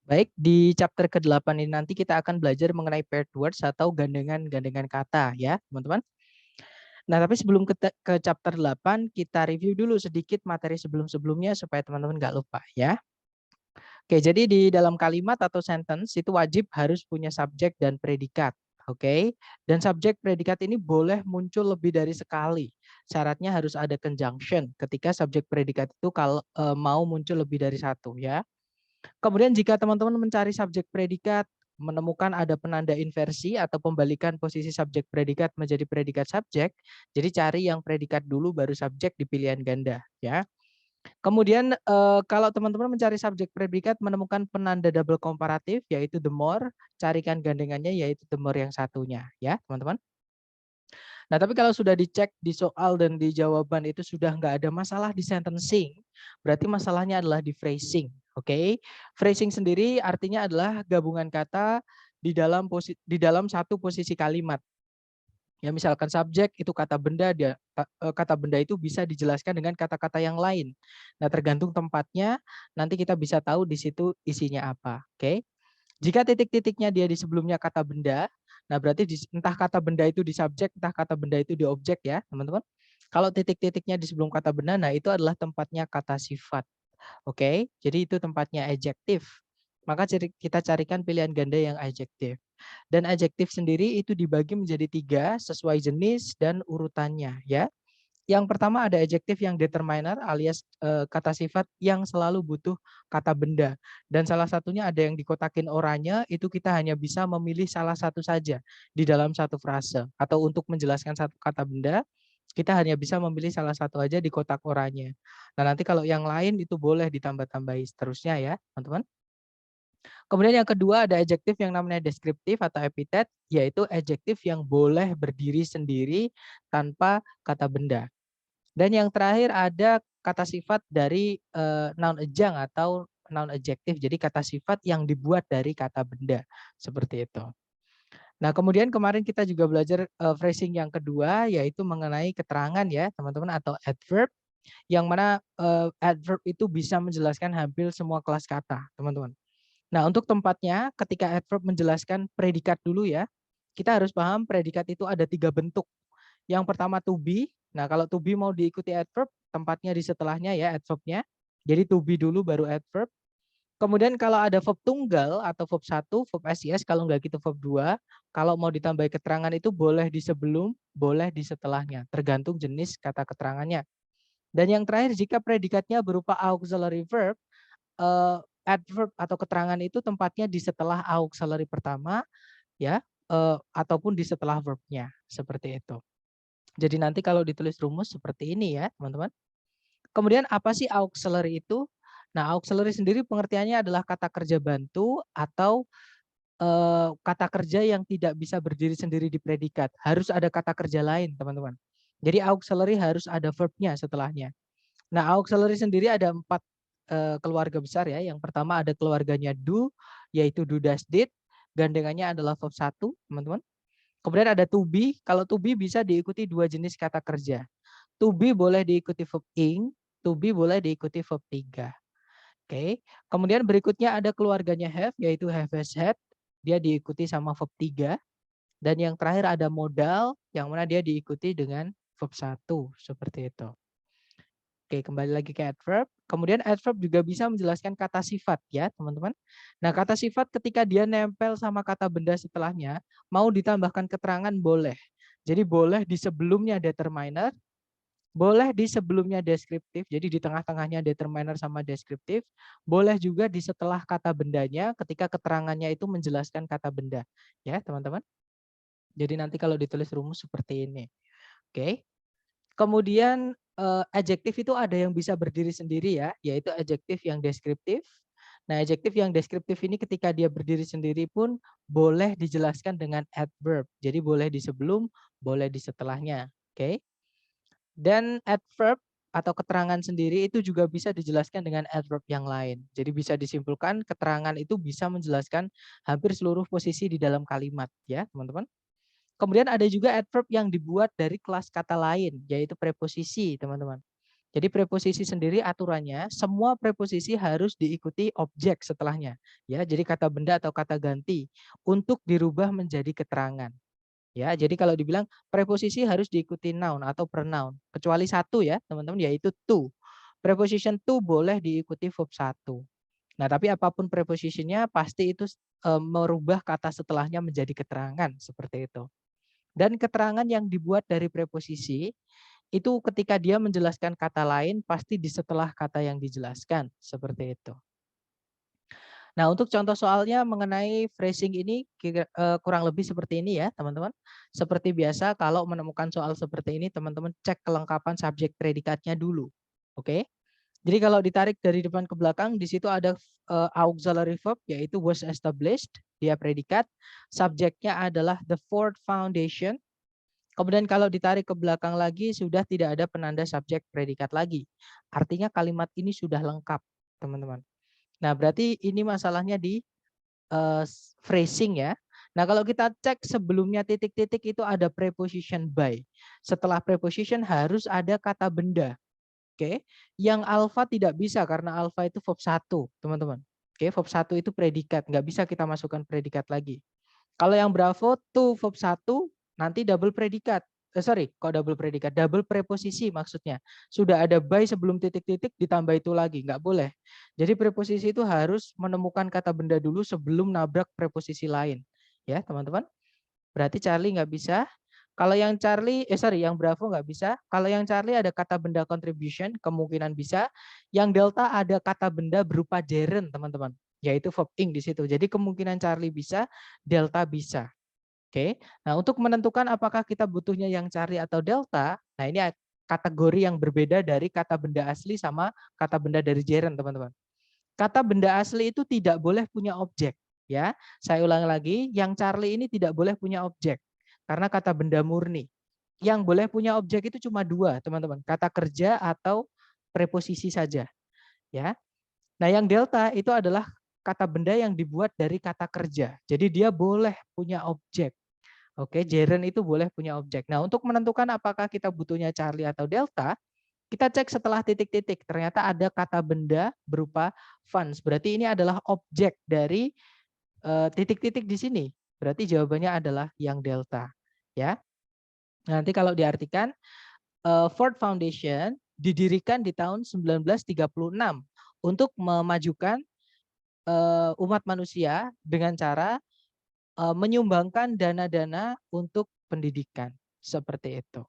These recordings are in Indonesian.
Baik, di chapter ke-8 ini nanti kita akan belajar mengenai paired words atau gandengan-gandengan kata ya, teman-teman. Nah, tapi sebelum ke chapter 8, kita review dulu sedikit materi sebelum-sebelumnya supaya teman-teman nggak lupa ya. Oke, jadi di dalam kalimat atau sentence itu wajib harus punya subjek dan predikat. Oke, dan subjek predikat ini boleh muncul lebih dari sekali. Syaratnya harus ada conjunction ketika subjek predikat itu kalau mau muncul lebih dari satu ya. Kemudian jika teman-teman mencari subjek predikat, menemukan ada penanda inversi atau pembalikan posisi subjek predikat menjadi predikat subjek, jadi cari yang predikat dulu baru subjek di pilihan ganda ya. Kemudian kalau teman-teman mencari subjek predikat menemukan penanda double komparatif yaitu the more, carikan gandengannya yaitu the more yang satunya ya, teman-teman. Nah, tapi kalau sudah dicek di soal dan di jawaban itu sudah nggak ada masalah di sentencing, berarti masalahnya adalah di phrasing. Oke, phrasing sendiri artinya adalah gabungan kata di dalam satu posisi kalimat. Ya, misalkan subjek itu kata benda, kata benda itu bisa dijelaskan dengan kata-kata yang lain. Nah, tergantung tempatnya, nanti kita bisa tahu di situ isinya apa. Oke. Jika titik-titiknya dia di sebelumnya kata benda, nah berarti entah kata benda itu di subjek, entah kata benda itu di objek ya, teman-teman. Kalau titik-titiknya di sebelum kata benda, nah itu adalah tempatnya kata sifat. Oke, jadi itu tempatnya adjektif. Maka kita carikan pilihan ganda yang adjektif. Dan adjektif sendiri itu dibagi menjadi 3 sesuai jenis dan urutannya ya. Yang pertama ada adjektif yang determiner alias kata sifat yang selalu butuh kata benda. Dan salah satunya ada yang dikotakin oranye, itu kita hanya bisa memilih salah satu saja di dalam satu frase. Atau untuk menjelaskan satu kata benda, kita hanya bisa memilih salah satu aja di kotak oranye. Nah, nanti kalau yang lain itu boleh ditambah-tambahi seterusnya ya, teman-teman. Kemudian yang kedua ada adjektif yang namanya deskriptif atau epitet, yaitu adjektif yang boleh berdiri sendiri tanpa kata benda. Dan yang terakhir ada kata sifat dari noun ejang atau noun adjektif. Jadi kata sifat yang dibuat dari kata benda. Seperti itu. Nah, kemudian kemarin kita juga belajar phrasing yang kedua yaitu mengenai keterangan ya, teman-teman, atau adverb yang mana adverb itu bisa menjelaskan hampir semua kelas kata, teman-teman. Nah, untuk tempatnya ketika adverb menjelaskan predikat dulu ya. Kita harus paham predikat itu ada 3 bentuk. Yang pertama to be. Nah, kalau to be mau diikuti adverb, tempatnya di setelahnya ya adverbnya. Jadi to be dulu baru adverb. Kemudian kalau ada verb tunggal atau verb 1, verb SIS, kalau nggak gitu verb 2, kalau mau ditambah keterangan itu boleh di sebelum, boleh di setelahnya, tergantung jenis kata keterangannya. Dan yang terakhir jika predikatnya berupa auxiliary verb, adverb atau keterangan itu tempatnya di setelah auxiliary pertama ya, ataupun di setelah verbnya, seperti itu. Jadi nanti kalau ditulis rumus seperti ini ya, teman-teman. Kemudian apa sih auxiliary itu? Nah, auxiliary sendiri pengertiannya adalah kata kerja bantu atau kata kerja yang tidak bisa berdiri sendiri di predikat. Harus ada kata kerja lain, teman-teman. Jadi auxiliary harus ada verbnya setelahnya. Nah, auxiliary sendiri ada 4 keluarga besar ya. Yang pertama ada keluarganya do, yaitu do, does, did. Gandengannya adalah verb 1, teman-teman. Kemudian ada to be. Kalau to be bisa diikuti 2 jenis kata kerja. To be boleh diikuti verb ing, to be boleh diikuti verb 3. Oke. Kemudian berikutnya ada keluarganya have, yaitu have, has, had. Dia diikuti sama verb 3. Dan yang terakhir ada modal, yang mana dia diikuti dengan verb 1. Seperti itu. Oke, kembali lagi ke adverb. Kemudian adverb juga bisa menjelaskan kata sifat ya, teman-teman. Nah, kata sifat ketika dia nempel sama kata benda setelahnya, mau ditambahkan keterangan boleh. Jadi boleh di sebelumnya determiner, boleh di sebelumnya deskriptif, jadi di tengah-tengahnya determiner sama deskriptif, boleh juga di setelah kata bendanya ketika keterangannya itu menjelaskan kata benda. Ya, teman-teman. Jadi nanti kalau ditulis rumus seperti ini. Oke. Kemudian adjektif itu ada yang bisa berdiri sendiri ya, yaitu adjektif yang deskriptif. Nah, adjektif yang deskriptif ini ketika dia berdiri sendiri pun boleh dijelaskan dengan adverb. Jadi boleh di sebelum, boleh di setelahnya. Oke. Dan adverb atau keterangan sendiri itu juga bisa dijelaskan dengan adverb yang lain. Jadi bisa disimpulkan keterangan itu bisa menjelaskan hampir seluruh posisi di dalam kalimat ya, teman-teman. Kemudian ada juga adverb yang dibuat dari kelas kata lain, yaitu preposisi, teman-teman. Jadi preposisi sendiri aturannya semua preposisi harus diikuti objek setelahnya. Ya, jadi kata benda atau kata ganti untuk dirubah menjadi keterangan. Ya, jadi kalau dibilang preposisi harus diikuti noun atau pronoun, kecuali satu ya, teman-teman, yaitu to. Preposition to boleh diikuti verb satu. Nah, tapi apapun prepositionnya pasti itu merubah kata setelahnya menjadi keterangan seperti itu. Dan keterangan yang dibuat dari preposisi itu ketika dia menjelaskan kata lain pasti di setelah kata yang dijelaskan seperti itu. Nah, untuk contoh soalnya mengenai phrasing ini kurang lebih seperti ini ya, teman-teman. Seperti biasa kalau menemukan soal seperti ini, teman-teman cek kelengkapan subjek predikatnya dulu. Oke? Jadi kalau ditarik dari depan ke belakang, di situ ada auxiliary verb yaitu was established, dia predikat. Subjeknya adalah the fourth foundation. Kemudian kalau ditarik ke belakang lagi sudah tidak ada penanda subjek predikat lagi. Artinya kalimat ini sudah lengkap, teman-teman. Nah, berarti ini masalahnya di phrasing ya. Nah, kalau kita cek sebelumnya titik-titik itu ada preposition by. Setelah preposition harus ada kata benda. Oke. Yang alpha tidak bisa karena alpha itu verb 1, teman-teman. Oke, verb 1 itu predikat, nggak bisa kita masukkan predikat lagi. Kalau yang bravo to verb 1 nanti double predikat. Kok double predikat? Double preposisi maksudnya. Sudah ada by sebelum titik-titik ditambah itu lagi, nggak boleh. Jadi preposisi itu harus menemukan kata benda dulu sebelum nabrak preposisi lain. Ya, teman-teman. Berarti Charlie nggak bisa. Kalau yang yang Bravo nggak bisa. Kalau yang Charlie ada kata benda contribution, kemungkinan bisa. Yang Delta ada kata benda berupa gerund, teman-teman. Yaitu verb ing di situ. Jadi kemungkinan Charlie bisa, Delta bisa. Oke. Nah, untuk menentukan apakah kita butuhnya yang Charlie atau Delta, nah ini kategori yang berbeda dari kata benda asli sama kata benda dari gerund, teman-teman. Kata benda asli itu tidak boleh punya objek. Ya, saya ulangi lagi, yang Charlie ini tidak boleh punya objek karena kata benda murni. Yang boleh punya objek itu cuma dua, teman-teman, kata kerja atau preposisi saja. Ya, nah yang delta itu adalah kata benda yang dibuat dari kata kerja. Jadi dia boleh punya objek. Oke, gerund itu boleh punya objek. Nah, untuk menentukan apakah kita butuhnya Charlie atau delta, kita cek setelah titik-titik. Ternyata ada kata benda berupa funds. Berarti ini adalah objek dari titik-titik di sini. Berarti jawabannya adalah yang delta. Ya. Nanti kalau diartikan, Ford Foundation didirikan di tahun 1936 untuk memajukan umat manusia dengan cara menyumbangkan dana-dana untuk pendidikan. Seperti itu.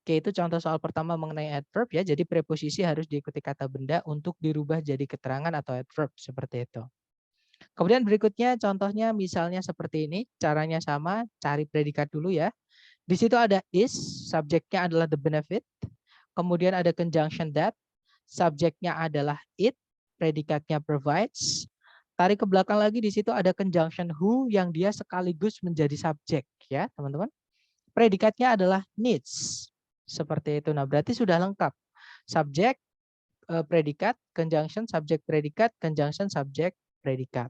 Oke, itu contoh soal pertama mengenai adverb ya. Jadi preposisi harus diikuti kata benda untuk dirubah jadi keterangan atau adverb. Seperti itu. Kemudian berikutnya contohnya misalnya seperti ini. Caranya sama, cari predikat dulu ya. Di situ ada is, subjeknya adalah the benefit. Kemudian ada conjunction that, subjeknya adalah it, predikatnya provides. Tarik ke belakang lagi, di situ ada conjunction who yang dia sekaligus menjadi subjek ya, teman-teman. Predikatnya adalah needs. Seperti itu. Nah, berarti sudah lengkap. Subjek, predikat, conjunction, subjek, predikat, conjunction, subjek, predikat.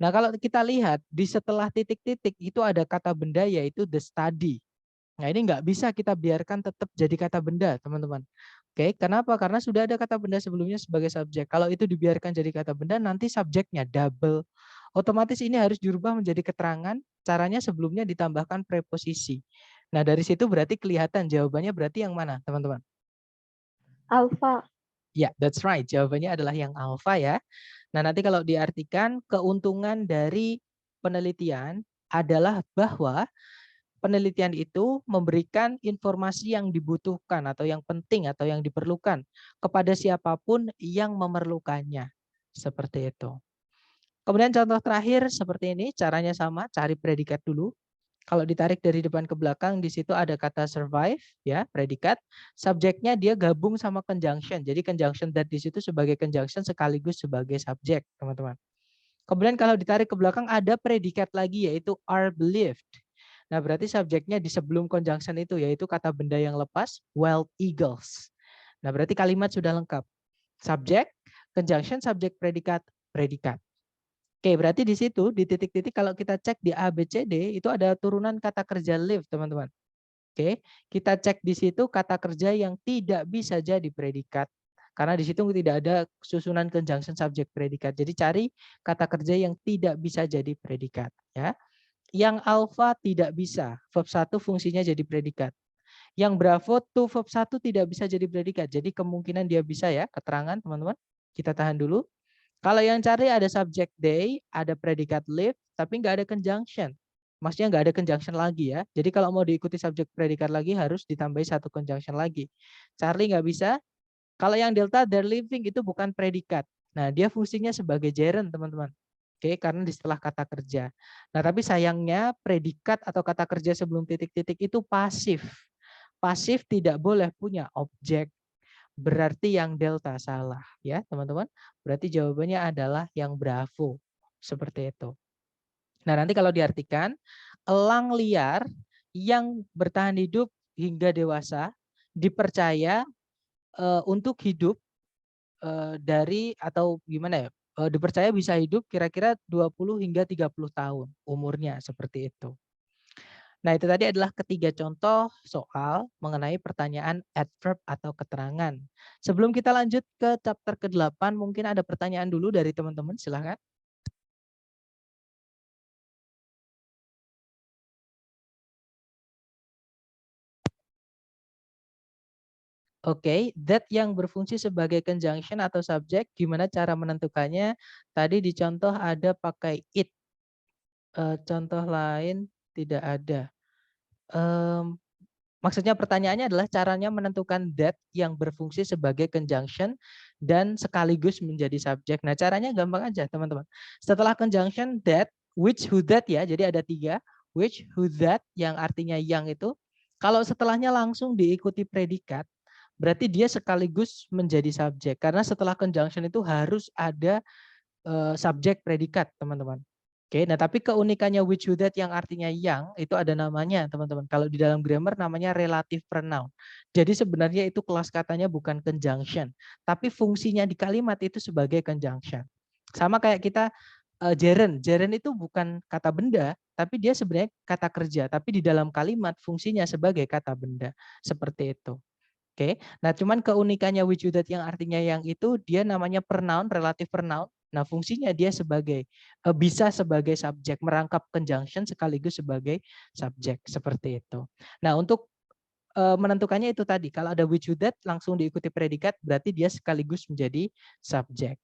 Nah, kalau kita lihat di setelah titik-titik itu ada kata benda yaitu the study. Nah, ini nggak bisa kita biarkan tetap jadi kata benda, teman-teman. Oke, kenapa? Karena sudah ada kata benda sebelumnya sebagai subjek. Kalau itu dibiarkan jadi kata benda, nanti subjeknya double. Otomatis ini harus dirubah menjadi keterangan, caranya sebelumnya ditambahkan preposisi. Nah, dari situ berarti kelihatan jawabannya berarti yang mana, teman-teman? Alpha. Ya, that's right. Jawabannya adalah yang alpha ya. Nah, nanti kalau diartikan keuntungan dari penelitian adalah bahwa penelitian itu memberikan informasi yang dibutuhkan atau yang penting atau yang diperlukan kepada siapapun yang memerlukannya. Seperti itu. Kemudian contoh terakhir seperti ini, caranya sama, cari predikat dulu. Kalau ditarik dari depan ke belakang, di situ ada kata survive, ya, predikat. Subjeknya dia gabung sama conjunction. Jadi conjunction that di situ sebagai conjunction sekaligus sebagai subjek, teman-teman. Kemudian kalau ditarik ke belakang ada predikat lagi yaitu are believed. Nah, berarti subjeknya di sebelum conjunction itu yaitu kata benda yang lepas, wild eagles. Nah, berarti kalimat sudah lengkap. Subjek, conjunction, subjek, predikat, predikat. Oke, berarti di situ di titik-titik kalau kita cek di A, B, C, D itu ada turunan kata kerja live, teman-teman. Oke, kita cek di situ kata kerja yang tidak bisa jadi predikat. Karena di situ tidak ada susunan conjunction subject predikat. Jadi cari kata kerja yang tidak bisa jadi predikat. Ya. Yang alpha tidak bisa. Verb 1 fungsinya jadi predikat. Yang bravo to verb 1 tidak bisa jadi predikat. Jadi kemungkinan dia bisa ya, keterangan teman-teman. Kita tahan dulu. Kalau yang cari ada subject they, ada predikat live, tapi nggak ada conjunction. Maksudnya nggak ada conjunction lagi ya. Jadi kalau mau diikuti subjek predikat lagi harus ditambahi satu conjunction lagi. Charlie nggak bisa. Kalau yang delta they're living itu bukan predikat. Nah dia fungsinya sebagai gerund teman-teman. Oke, karena di setelah kata kerja. Nah tapi sayangnya predikat atau kata kerja sebelum titik-titik itu pasif. Pasif tidak boleh punya objek. Berarti yang delta salah ya teman-teman. Berarti jawabannya adalah yang bravo. Seperti itu. Nah, nanti kalau diartikan, elang liar yang bertahan hidup hingga dewasa dipercaya untuk hidup dari atau gimana ya? Dipercaya bisa hidup kira-kira 20 hingga 30 tahun umurnya seperti itu. Nah, itu tadi adalah ketiga contoh soal mengenai pertanyaan adverb atau keterangan. Sebelum kita lanjut ke chapter ke-8, mungkin ada pertanyaan dulu dari teman-teman, silahkan. Oke, that yang berfungsi sebagai conjunction atau subjek, gimana cara menentukannya? Tadi di contoh ada pakai it. Contoh lain tidak ada. Maksudnya pertanyaannya adalah caranya menentukan that yang berfungsi sebagai conjunction dan sekaligus menjadi subjek. Nah caranya gampang aja teman-teman. Setelah conjunction that, which, who, that ya. Jadi ada 3. Which, who, that yang artinya yang itu. Kalau setelahnya langsung diikuti predikat, berarti dia sekaligus menjadi subjek. Karena setelah conjunction itu harus ada subjek predikat teman-teman. Oke, nah tapi keunikannya which, who, that yang artinya yang itu ada namanya teman-teman. Kalau di dalam grammar namanya relative pronoun. Jadi sebenarnya itu kelas katanya bukan conjunction, tapi fungsinya di kalimat itu sebagai conjunction. Sama kayak kita gerund. Gerund itu bukan kata benda, tapi dia sebenarnya kata kerja. Tapi di dalam kalimat fungsinya sebagai kata benda. Seperti itu. Oke, nah cuman keunikannya which, who, that yang artinya yang itu dia namanya pronoun, relative pronoun. Nah fungsinya dia sebagai bisa sebagai subjek, merangkap conjunction sekaligus sebagai subjek seperti itu. Nah untuk menentukannya itu tadi, kalau ada which, who, that langsung diikuti predikat berarti dia sekaligus menjadi subjek.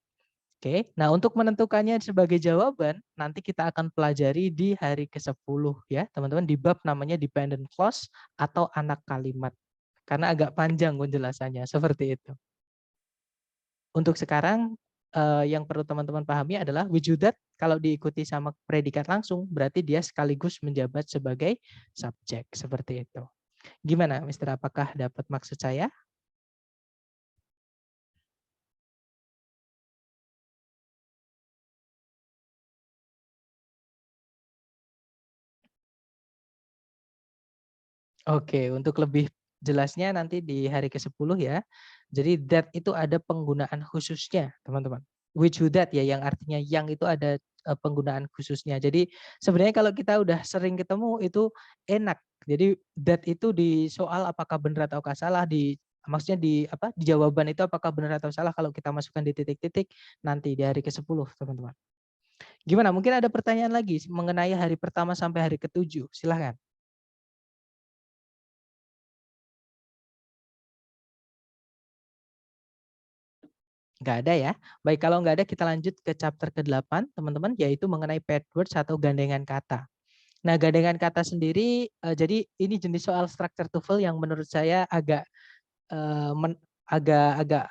Oke, nah untuk menentukannya sebagai jawaban nanti kita akan pelajari di hari ke-10 ya teman-teman, di bab namanya dependent clause atau anak kalimat. Karena agak panjang penjelasannya, seperti itu. Untuk sekarang yang perlu teman-teman pahami adalah which, who, that kalau diikuti sama predikat langsung berarti dia sekaligus menjabat sebagai subjek, seperti itu. Gimana, Mister? Apakah dapat maksud saya? Oke, untuk lebih jelasnya nanti di hari ke-10 ya. Jadi that itu ada penggunaan khususnya, teman-teman. Which, who, that ya, yang artinya yang itu ada penggunaan khususnya. Jadi sebenarnya kalau kita udah sering ketemu itu enak. Jadi that itu di soal apakah benar atau salah, di maksudnya di apa di jawaban itu apakah benar atau salah kalau kita masukkan di titik-titik nanti di hari ke-10, teman-teman. Gimana? Mungkin ada pertanyaan lagi mengenai hari pertama sampai hari ke-7. Silahkan. Nggak ada ya. Baik, kalau nggak ada kita lanjut ke chapter ke-8, teman-teman, yaitu mengenai paired words atau gandengan kata. Nah, gandengan kata sendiri, jadi ini jenis soal structure TOEFL yang menurut saya agak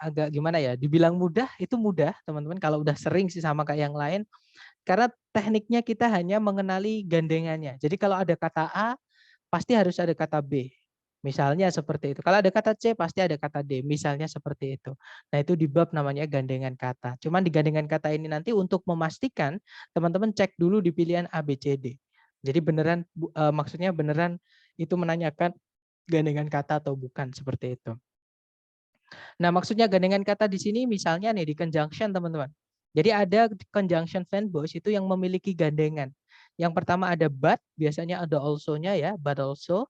agak gimana ya, dibilang mudah, itu mudah, teman-teman, kalau udah sering sih sama kayak yang lain. Karena tekniknya kita hanya mengenali gandengannya. Jadi kalau ada kata A, pasti harus ada kata B. Misalnya seperti itu. Kalau ada kata C, pasti ada kata D. Misalnya seperti itu. Nah, itu di bab namanya gandengan kata. Cuman di gandengan kata ini nanti untuk memastikan, teman-teman cek dulu di pilihan A, B, C, D. Jadi beneran, maksudnya beneran itu menanyakan gandengan kata atau bukan, seperti itu. Nah, maksudnya gandengan kata di sini misalnya nih di conjunction, teman-teman. Jadi ada conjunction fanboys itu yang memiliki gandengan. Yang pertama ada but, biasanya ada also-nya ya, but also.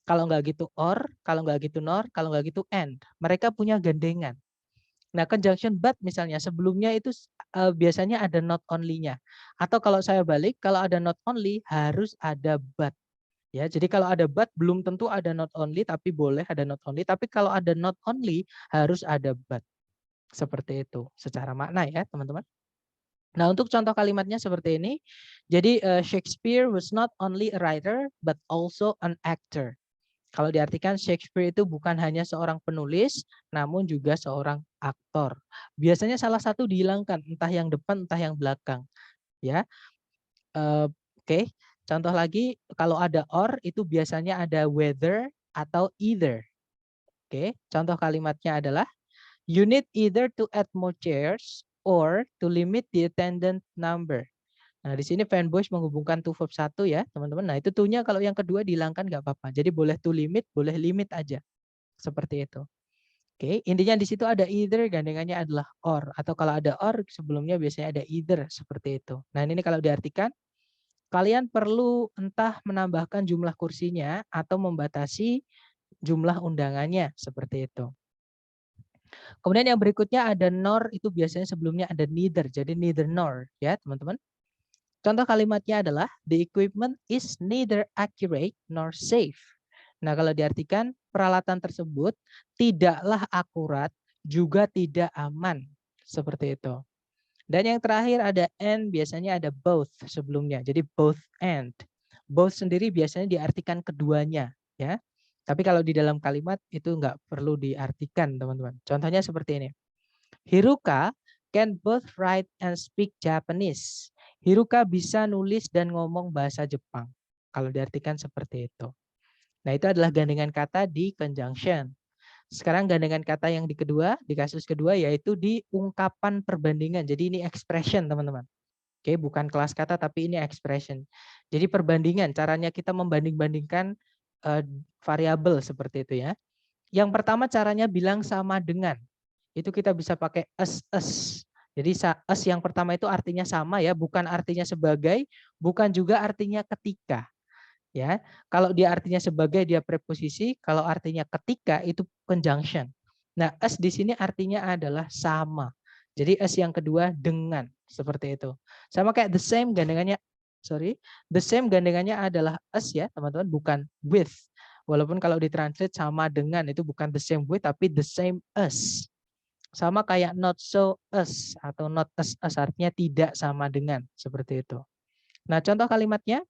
Kalau nggak gitu or, kalau nggak gitu nor, kalau nggak gitu and. Mereka punya gandengan. Nah, conjunction but misalnya sebelumnya itu biasanya ada not only-nya. Atau kalau saya balik, kalau ada not only harus ada but. Ya, jadi kalau ada but belum tentu ada not only, tapi boleh ada not only. Tapi kalau ada not only harus ada but. Seperti itu secara makna ya teman-teman. Nah, untuk contoh kalimatnya seperti ini. Jadi Shakespeare was not only a writer but also an actor. Kalau diartikan Shakespeare itu bukan hanya seorang penulis, namun juga seorang aktor. Biasanya salah satu dihilangkan, entah yang depan, entah yang belakang. Ya, Oke. Contoh lagi, kalau ada or itu biasanya ada whether atau either. Oke. Contoh kalimatnya adalah you need either to add more chairs or to limit the attendant number. Nah, di sini fanboys menghubungkan to verb satu ya, teman-teman. Nah, itu to-nya kalau yang kedua dihilangkan nggak apa-apa. Jadi boleh to limit, boleh limit aja. Seperti itu. Oke, intinya di situ ada either, gandengannya adalah or. Atau kalau ada or, sebelumnya biasanya ada either, seperti itu. Nah, ini kalau diartikan, kalian perlu entah menambahkan jumlah kursinya atau membatasi jumlah undangannya, seperti itu. Kemudian yang berikutnya ada nor, itu biasanya sebelumnya ada neither. Jadi neither nor, ya teman-teman. Contoh kalimatnya adalah, the equipment is neither accurate nor safe. Nah, kalau diartikan, peralatan tersebut tidaklah akurat, juga tidak aman. Seperti itu. Dan yang terakhir ada and, biasanya ada both sebelumnya. Jadi both and. Both sendiri biasanya diartikan keduanya. Ya. Tapi kalau di dalam kalimat itu nggak perlu diartikan, teman-teman. Contohnya seperti ini. Hiruka can both write and speak Japanese. Hiruka bisa nulis dan ngomong bahasa Jepang. Kalau diartikan seperti itu. Nah, itu adalah gandengan kata di conjunction. Sekarang gandengan kata yang di kedua, di kasus kedua, yaitu di ungkapan perbandingan. Jadi ini expression, teman-teman. Oke, bukan kelas kata, tapi ini expression. Jadi perbandingan, caranya kita membanding-bandingkan variabel seperti itu ya. Yang pertama caranya bilang sama dengan. Itu kita bisa pakai as. Jadi as yang pertama itu artinya sama ya, bukan artinya sebagai, bukan juga artinya ketika. Ya, kalau dia artinya sebagai dia preposisi, kalau artinya ketika itu conjunction. Nah, as di sini artinya adalah sama. Jadi as yang kedua dengan, seperti itu. Sama kayak the same gandengannya, the same gandengannya adalah as ya, teman-teman, bukan with. Walaupun kalau ditranslate sama dengan itu bukan the same with tapi the same as. Sama kayak not so as atau not as artinya tidak sama dengan, seperti itu. Nah, contoh kalimatnya,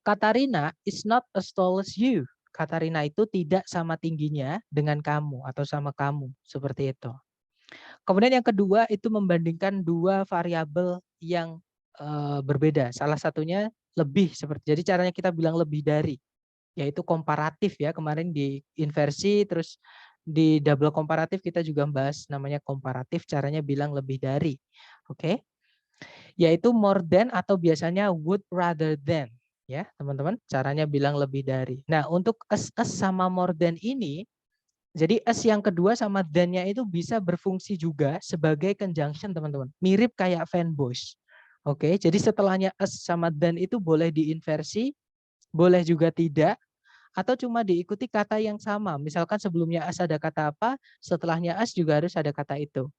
Katarina is not as tall as you. Katarina itu tidak sama tingginya dengan kamu atau sama kamu, seperti itu. Kemudian yang kedua itu membandingkan dua variabel yang berbeda. Salah satunya lebih, seperti jadi caranya kita bilang lebih dari, yaitu komparatif ya. Kemarin di inversi, terus di double komparatif kita juga membahas namanya komparatif, caranya bilang lebih dari. Oke. Yaitu more than atau biasanya would rather than. Ya, teman-teman, caranya bilang lebih dari. Nah, untuk as sama more than ini, jadi as yang kedua sama than-nya itu bisa berfungsi juga sebagai conjunction, teman-teman. Mirip kayak fanboys. Oke, jadi setelahnya as sama than itu boleh diinversi, boleh juga tidak, atau cuma diikuti kata yang sama. Misalkan sebelumnya as ada kata apa, setelahnya as juga harus ada kata itu.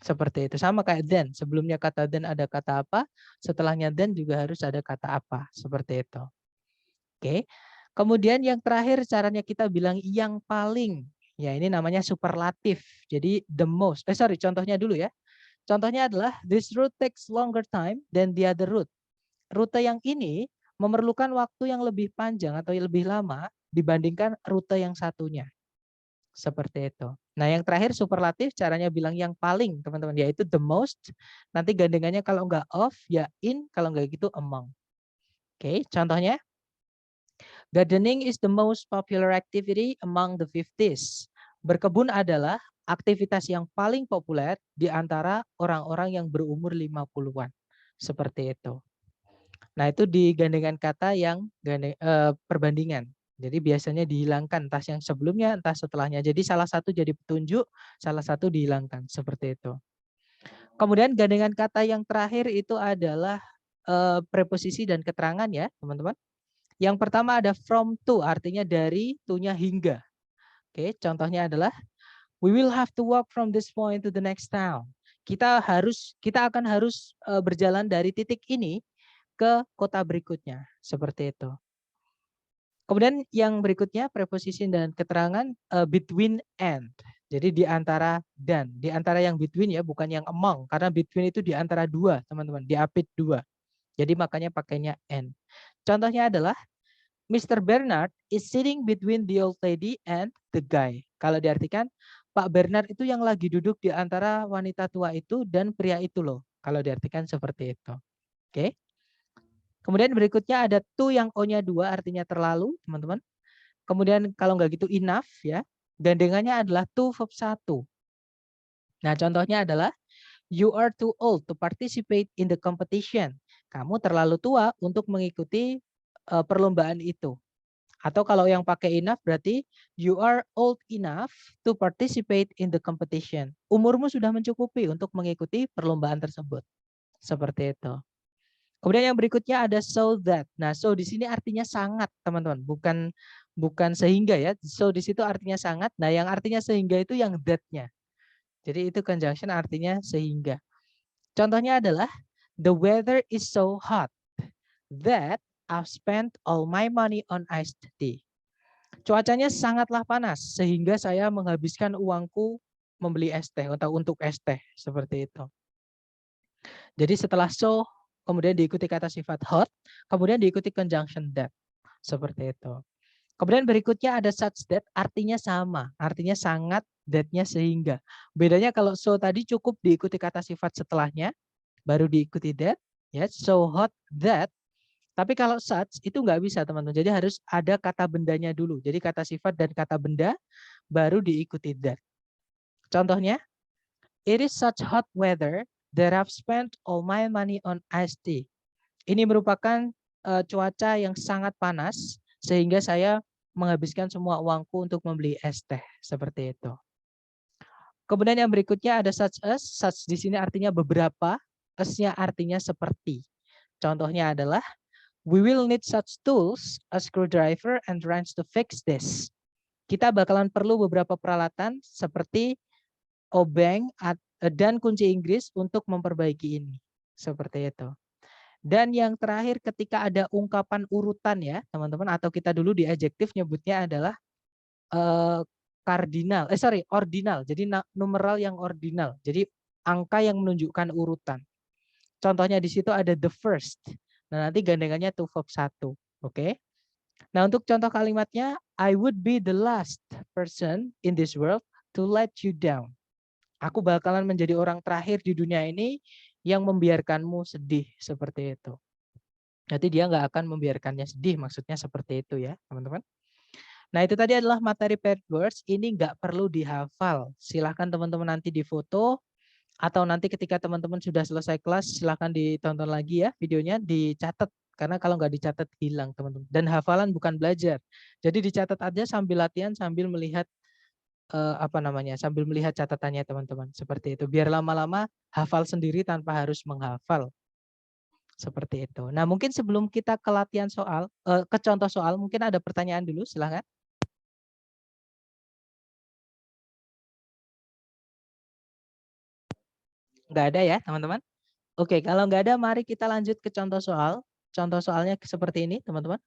Seperti itu. Sama kayak then. Sebelumnya kata then ada kata apa, setelahnya then juga harus ada kata apa. Seperti itu. Oke. Kemudian yang terakhir caranya kita bilang yang paling. Ya, ini namanya superlatif. Jadi the most. Contohnya dulu ya. Contohnya adalah this route takes longer time than the other route. Rute yang ini memerlukan waktu yang lebih panjang atau lebih lama dibandingkan rute yang satunya. Seperti itu. Nah, yang terakhir superlatif caranya bilang yang paling, teman-teman, yaitu the most. Nanti gandengannya kalau enggak of, ya in, kalau enggak gitu among. Oke, contohnya. Gardening is the most popular activity among the 50s. Berkebun adalah aktivitas yang paling populer di antara orang-orang yang berumur 50-an. Seperti itu. Nah, itu di gandengan kata yang perbandingan. Jadi biasanya dihilangkan entah yang sebelumnya, entah setelahnya. Jadi salah satu jadi petunjuk, salah satu dihilangkan. Seperti itu. Kemudian gandengan kata yang terakhir itu adalah preposisi dan keterangan ya, teman-teman. Yang pertama ada from to, artinya dari, to-nya hingga. Oke, contohnya adalah we will have to walk from this point to the next town. Kita akan harus berjalan dari titik ini ke kota berikutnya, seperti itu. Kemudian yang berikutnya preposition dan keterangan between and. Jadi di antara dan, di antara yang between ya, bukan yang among, karena between itu di antara dua, teman-teman, diapit dua. Jadi makanya pakainya and. Contohnya adalah Mr. Bernard is sitting between the old lady and the guy. Kalau diartikan, Pak Bernard itu yang lagi duduk di antara wanita tua itu dan pria itu loh. Kalau diartikan seperti itu. Oke. Kemudian berikutnya ada to yang O-nya 2 artinya terlalu, teman-teman. Kemudian kalau nggak gitu enough ya. Gandengannya adalah to verb 1. Nah, contohnya adalah you are too old to participate in the competition. Kamu terlalu tua untuk mengikuti perlombaan itu. Atau kalau yang pakai enough berarti you are old enough to participate in the competition. Umurmu sudah mencukupi untuk mengikuti perlombaan tersebut. Seperti itu. Kemudian yang berikutnya ada so that. Nah, so di sini artinya sangat, teman-teman. Bukan sehingga ya. So di situ artinya sangat. Nah, yang artinya sehingga itu yang that-nya. Jadi itu conjunction artinya sehingga. Contohnya adalah the weather is so hot that I've spent all my money on iced tea. Cuacanya sangatlah panas sehingga saya menghabiskan uangku membeli es teh atau untuk es teh seperti itu. Jadi setelah so kemudian diikuti kata sifat hot, kemudian diikuti conjunction that. Seperti itu. Kemudian berikutnya ada such that artinya sama, artinya sangat, that-nya sehingga. Bedanya kalau so tadi cukup diikuti kata sifat setelahnya, baru diikuti that, ya, so hot that. Tapi kalau such itu nggak bisa teman-teman. Jadi harus ada kata bendanya dulu. Jadi kata sifat dan kata benda baru diikuti that. Contohnya, it is such hot weather that I've spent all my money on iced tea. Ini merupakan cuaca yang sangat panas sehingga saya menghabiskan semua uangku untuk membeli es teh seperti itu. Kemudian yang berikutnya ada such as. Such di sini artinya beberapa, as-nya artinya seperti. Contohnya adalah we will need such tools, a screwdriver and wrench to fix this. Kita bakalan perlu beberapa peralatan seperti obeng dan kunci Inggris untuk memperbaiki ini. Seperti itu. Dan yang terakhir ketika ada ungkapan urutan ya teman-teman, atau kita dulu di adjektif nyebutnya adalah ordinal. Jadi numeral yang ordinal. Jadi angka yang menunjukkan urutan. Contohnya di situ ada the first. Nah, nanti gandengannya to verb 1. Oke. Nah, untuk contoh kalimatnya I would be the last person in this world to let you down. Aku bakalan menjadi orang terakhir di dunia ini yang membiarkanmu sedih, seperti itu. Nanti dia nggak akan membiarkannya sedih, maksudnya seperti itu ya teman-teman. Nah itu tadi adalah materi paired words, ini nggak perlu dihafal. Silahkan teman-teman nanti difoto, atau nanti ketika teman-teman sudah selesai kelas silahkan ditonton lagi ya videonya, dicatat. Karena kalau nggak dicatat hilang teman-teman. Dan hafalan bukan belajar. Jadi dicatat aja sambil latihan, sambil melihat sambil melihat catatannya teman-teman. Seperti itu. Biar lama-lama hafal sendiri tanpa harus menghafal. Seperti itu. Nah mungkin sebelum kita ke latihan soal, ke contoh soal, mungkin ada pertanyaan dulu, silahkan. Nggak ada ya teman-teman? Oke, kalau nggak ada mari kita lanjut ke contoh soal. Contoh soalnya seperti ini teman-teman.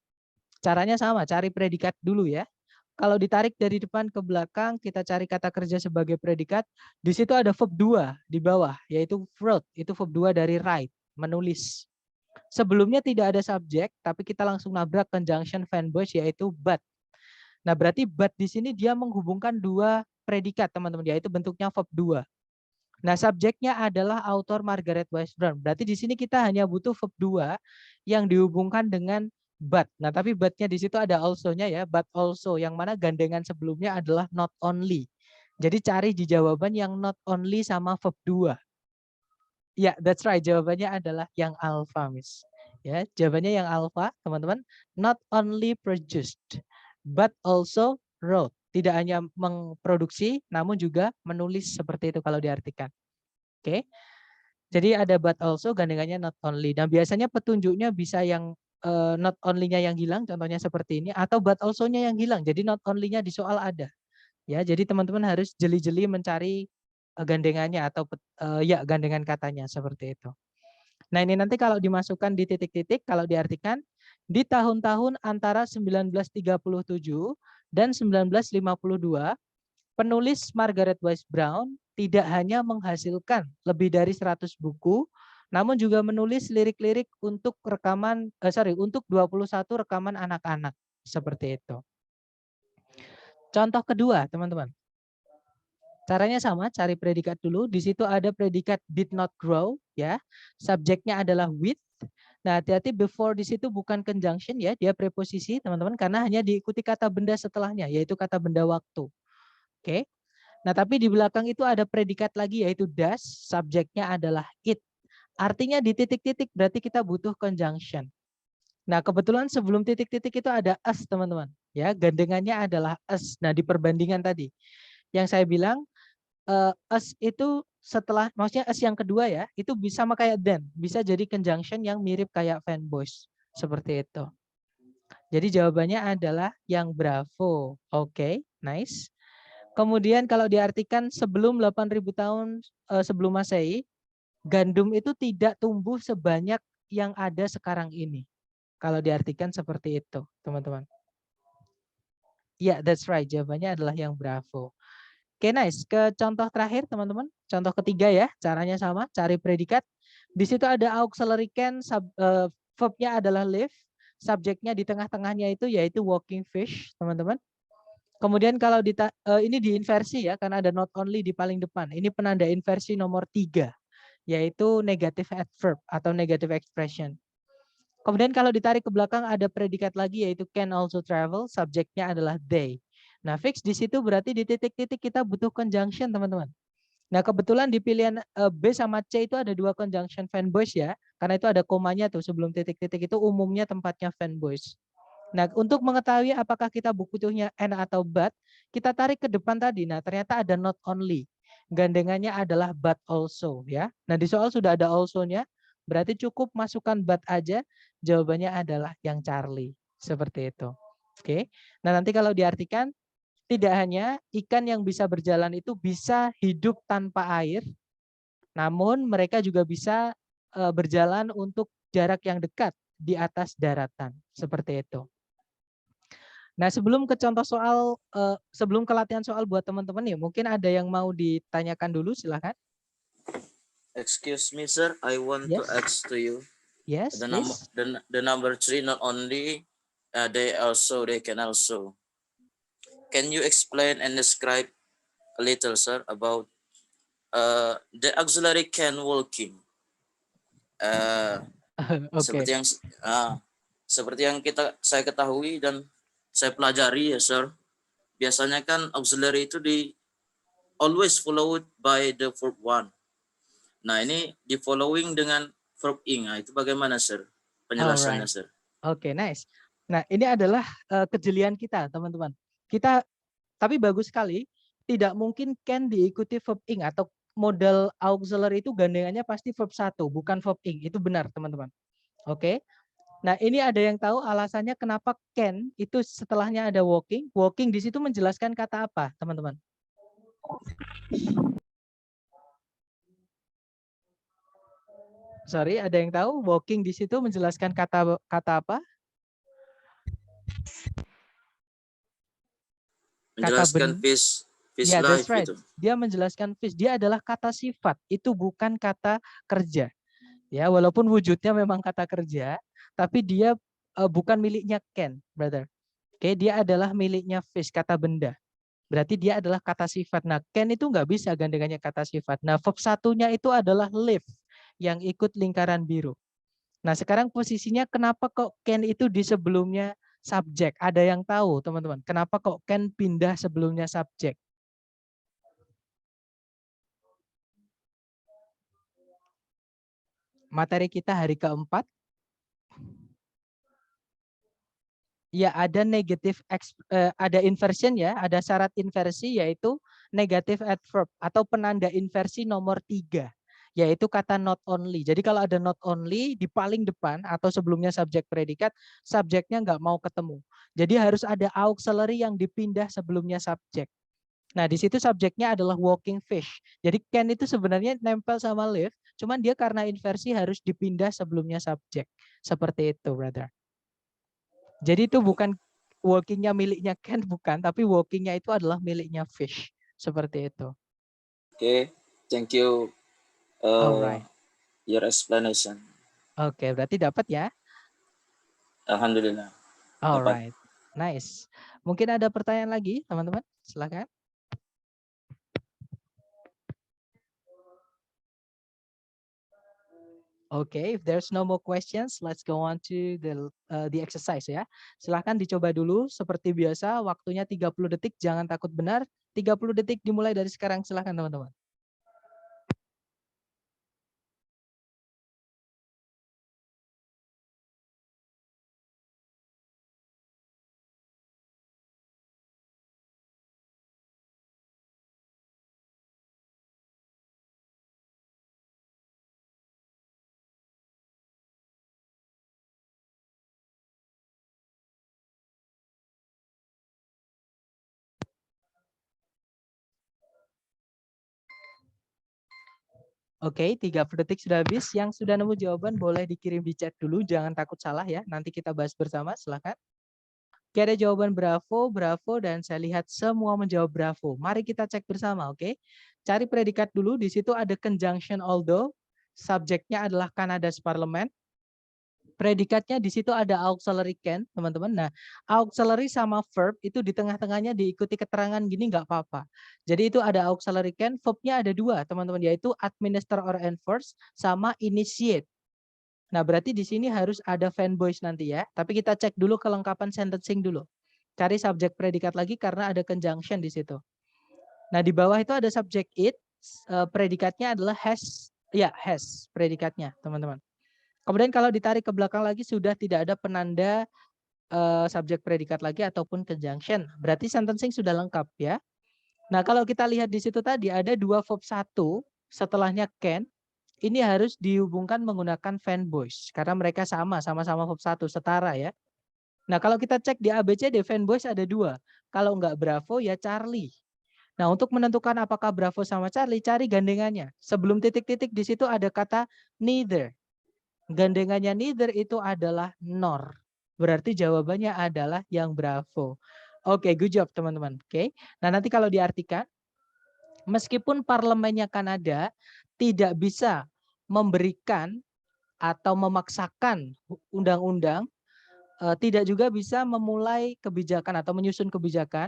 Caranya sama, cari predikat dulu ya. Kalau ditarik dari depan ke belakang, kita cari kata kerja sebagai predikat. Di situ ada verb 2 di bawah, yaitu wrote. Itu verb 2 dari write, menulis. Sebelumnya tidak ada subjek, tapi kita langsung nabrak conjunction fanboys, yaitu but. Nah, berarti but di sini dia menghubungkan dua predikat, teman-teman, yaitu bentuknya verb 2. Nah, subjeknya adalah author Margaret Wise Brown. Berarti di sini kita hanya butuh verb 2 yang dihubungkan dengan but. Nah, tapi but-nya di situ ada also-nya ya, but also, yang mana gandengan sebelumnya adalah not only. Jadi cari di jawaban yang not only sama verb 2. Ya, that's right. Jawabannya adalah yang alpha, Miss. Ya, jawabannya yang alpha, teman-teman. Not only produced, but also wrote. Tidak hanya memproduksi, namun juga menulis, seperti itu kalau diartikan. Oke. Jadi ada but also, gandengannya not only. Dan biasanya petunjuknya bisa yang not only-nya yang hilang, contohnya seperti ini, atau but also-nya yang hilang. Jadi not only-nya di soal ada. Ya, jadi teman-teman harus jeli-jeli mencari gandengannya atau ya gandengan katanya seperti itu. Nah, ini nanti kalau dimasukkan di titik-titik, kalau diartikan di tahun-tahun antara 1937 dan 1952, penulis Margaret Wise Brown tidak hanya menghasilkan lebih dari 100 buku, namun juga menulis lirik-lirik untuk untuk 21 rekaman anak-anak seperti itu. Contoh kedua, teman-teman. Caranya sama, cari predikat dulu. Di situ ada predikat did not grow, ya. Subjeknya adalah with. Nah, hati-hati before di situ bukan conjunction ya, dia preposisi, teman-teman, karena hanya diikuti kata benda setelahnya, yaitu kata benda waktu. Oke. Nah, tapi di belakang itu ada predikat lagi yaitu does, subjeknya adalah it. Artinya di titik-titik berarti kita butuh conjunction. Nah, kebetulan sebelum titik-titik itu ada us, teman-teman. Ya, gandengannya adalah us. Nah, di perbandingan tadi yang saya bilang us itu setelah, maksudnya us yang kedua ya, itu bisa sama kayak then, bisa jadi conjunction yang mirip kayak fanboys seperti itu. Jadi jawabannya adalah yang bravo. Oke, nice. Kemudian kalau diartikan sebelum 8.000 tahun sebelum Masehi, gandum itu tidak tumbuh sebanyak yang ada sekarang ini. Kalau diartikan seperti itu, teman-teman. Ya, that's right. Jawabannya adalah yang bravo. Oke, nice. Ke contoh terakhir, teman-teman. Contoh ketiga ya, caranya sama, cari predikat. Di situ ada auxiliary can, verb-nya adalah live, subjeknya di tengah-tengahnya itu yaitu walking fish, teman-teman. Kemudian kalau ini diinversi ya, karena ada not only di paling depan. Ini penanda inversi nomor 3, yaitu negative adverb atau negative expression. Kemudian kalau ditarik ke belakang ada predikat lagi yaitu can also travel, subjeknya adalah they. Nah, fix di situ berarti di titik-titik kita butuh conjunction, teman-teman. Nah, kebetulan di pilihan B sama C itu ada 2 conjunction fanboys ya, karena itu ada komanya tuh sebelum titik-titik itu umumnya tempatnya fanboys. Nah, untuk mengetahui apakah kita butuhnya and atau but, kita tarik ke depan tadi. Nah, ternyata ada not only. Gandengannya adalah but also ya. Nah, di soal sudah ada also-nya, berarti cukup masukkan but aja. Jawabannya adalah yang Charlie. Seperti itu. Oke. Nah, nanti kalau diartikan tidak hanya ikan yang bisa berjalan itu bisa hidup tanpa air, namun mereka juga bisa berjalan untuk jarak yang dekat di atas daratan. Seperti itu. Nah, sebelum ke contoh soal, sebelum ke latihan soal buat teman-teman ya, mungkin ada yang mau ditanyakan dulu, silakan. Excuse me, sir. I want to ask to you. Yes, the number 3 not only they can also. Can you explain and describe a little, sir, about the auxiliary can walking? Okay. Seperti yang saya ketahui dan saya pelajari ya, sir. Biasanya kan auxiliary itu always followed by the verb one. Nah, ini di following dengan verb ing. Nah, itu bagaimana, sir? Penjelasannya, sir. Oke, nice. Nah, ini adalah kejelian kita, teman-teman. Tapi bagus sekali, tidak mungkin can diikuti verb ing atau model auxiliary itu gandengannya pasti verb 1, bukan verb ing. Itu benar, teman-teman. Oke. Nah, ini ada yang tahu alasannya kenapa can itu setelahnya ada walking. Walking di situ menjelaskan kata apa, teman-teman? Sorry, ada yang tahu walking di situ menjelaskan kata apa? Menjelaskan fish life right. itu. Dia menjelaskan fish. Dia adalah kata sifat. Itu bukan kata kerja. Ya, walaupun wujudnya memang kata kerja, tapi dia bukan miliknya can, brother. Oke, dia adalah miliknya fish, kata benda. Berarti dia adalah kata sifat. Nah, can itu nggak bisa gandengannya kata sifat. Nah, verb satunya itu adalah live yang ikut lingkaran biru. Nah, sekarang posisinya kenapa kok can itu di sebelumnya subjek? Ada yang tahu, teman-teman? Kenapa kok can pindah sebelumnya subjek? Materi kita hari keempat. Ya, ada ada inversion ya, ada syarat inversi yaitu negative adverb atau penanda inversi nomor 3, yaitu kata not only. Jadi kalau ada not only di paling depan atau sebelumnya subjek predikat, subjeknya nggak mau ketemu. Jadi harus ada auxiliary yang dipindah sebelumnya subjek. Nah, di situ subjeknya adalah walking fish. Jadi can itu sebenarnya nempel sama live, cuman dia karena inversi harus dipindah sebelumnya subjek. Seperti itu, brother. Jadi itu bukan walkingnya miliknya can, bukan, tapi walkingnya itu adalah miliknya fish. Seperti itu. Okay, thank you. Alright. Your explanation. Oke, berarti dapat ya? Alhamdulillah. Alright. Nice. Mungkin ada pertanyaan lagi, teman-teman? Silakan. Okay, if there's no more questions, let's go on to the exercise ya. Silahkan dicoba dulu seperti biasa, waktunya 30 detik, jangan takut benar. 30 detik dimulai dari sekarang, silahkan teman-teman. Oke, 30 detik sudah habis. Yang sudah nemu jawaban boleh dikirim di chat dulu, jangan takut salah ya. Nanti kita bahas bersama, silahkan. Oke, ada jawaban bravo, bravo, dan saya lihat semua menjawab bravo. Mari kita cek bersama, oke? Cari predikat dulu, di situ ada conjunction although, subjeknya adalah Canada's Parliament. Predikatnya di situ ada auxiliary can, teman-teman. Nah, auxiliary sama verb itu di tengah-tengahnya diikuti keterangan gini nggak apa-apa. Jadi itu ada auxiliary can, verbnya ada dua, teman-teman, yaitu administer or enforce sama initiate. Nah, berarti di sini harus ada fanboys nanti ya. Tapi kita cek dulu kelengkapan sentencing dulu. Cari subjek predikat lagi karena ada conjunction di situ. Nah, di bawah itu ada subjek it, predikatnya adalah has. Ya, has predikatnya, teman-teman. Kemudian kalau ditarik ke belakang lagi sudah tidak ada penanda subjek predikat lagi ataupun conjunction. Berarti sentencing sudah lengkap ya. Nah, kalau kita lihat di situ tadi ada dua verb satu setelahnya can. Ini harus dihubungkan menggunakan fanboys karena mereka sama-sama verb satu, setara ya. Nah, kalau kita cek di ABCD fanboys ada dua. Kalau enggak Bravo ya Charlie. Nah, untuk menentukan apakah Bravo sama Charlie, cari gandengannya. Sebelum titik-titik di situ ada kata neither. Gandengannya neither itu adalah nor. Berarti jawabannya adalah yang Bravo. Oke, good job teman-teman. Oke. Nah, nanti kalau diartikan, meskipun parlemennya Kanada tidak bisa memberikan atau memaksakan undang-undang, tidak juga bisa memulai kebijakan atau menyusun kebijakan,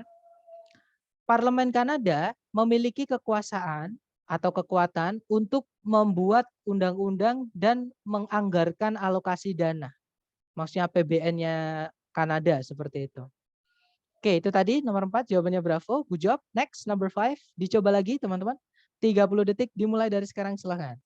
Parlemen Kanada memiliki kekuasaan atau kekuatan untuk membuat undang-undang dan menganggarkan alokasi dana. Maksudnya APBN-nya Kanada seperti itu. Oke, itu tadi nomor 4 jawabannya bravo. Good job. Next, number 5. Dicoba lagi teman-teman. 30 detik dimulai dari sekarang, silahkan.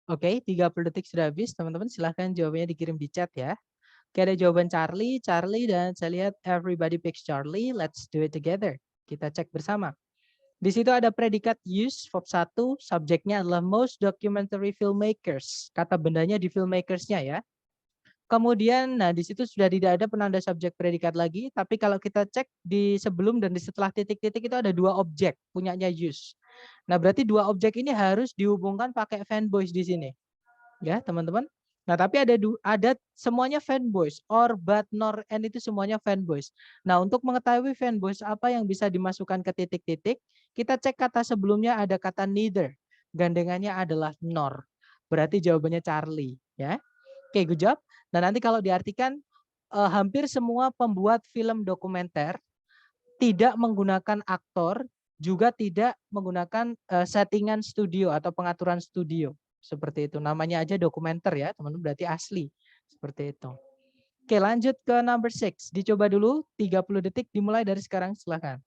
Oke, 30 detik sudah habis. Teman-teman silahkan jawabannya dikirim di chat ya. Oke, ada jawaban Charlie, dan saya lihat everybody picks Charlie. Let's do it together. Kita cek bersama. Di situ ada predikat use, verb 1, subjeknya adalah most documentary filmmakers. Kata bendanya di filmmakers-nya ya. Kemudian, nah di situ sudah tidak ada penanda subjek predikat lagi. Tapi kalau kita cek di sebelum dan di setelah titik-titik itu ada dua objek punyanya use. Nah berarti dua objek ini harus dihubungkan pakai fanboys di sini. Ya teman-teman. Nah tapi ada semuanya fanboys. Or, but, nor, and itu semuanya fanboys. Nah untuk mengetahui fanboys apa yang bisa dimasukkan ke titik-titik, kita cek kata sebelumnya ada kata neither. Gandengannya adalah nor. Berarti jawabannya Charlie. Ya. Oke, good job. Nah nanti kalau diartikan hampir semua pembuat film dokumenter tidak menggunakan aktor juga tidak menggunakan settingan studio atau pengaturan studio. Seperti itu. Namanya aja dokumenter ya, teman-teman, berarti asli. Seperti itu. Oke, lanjut ke number 6. Dicoba dulu 30 detik dimulai dari sekarang, silakan.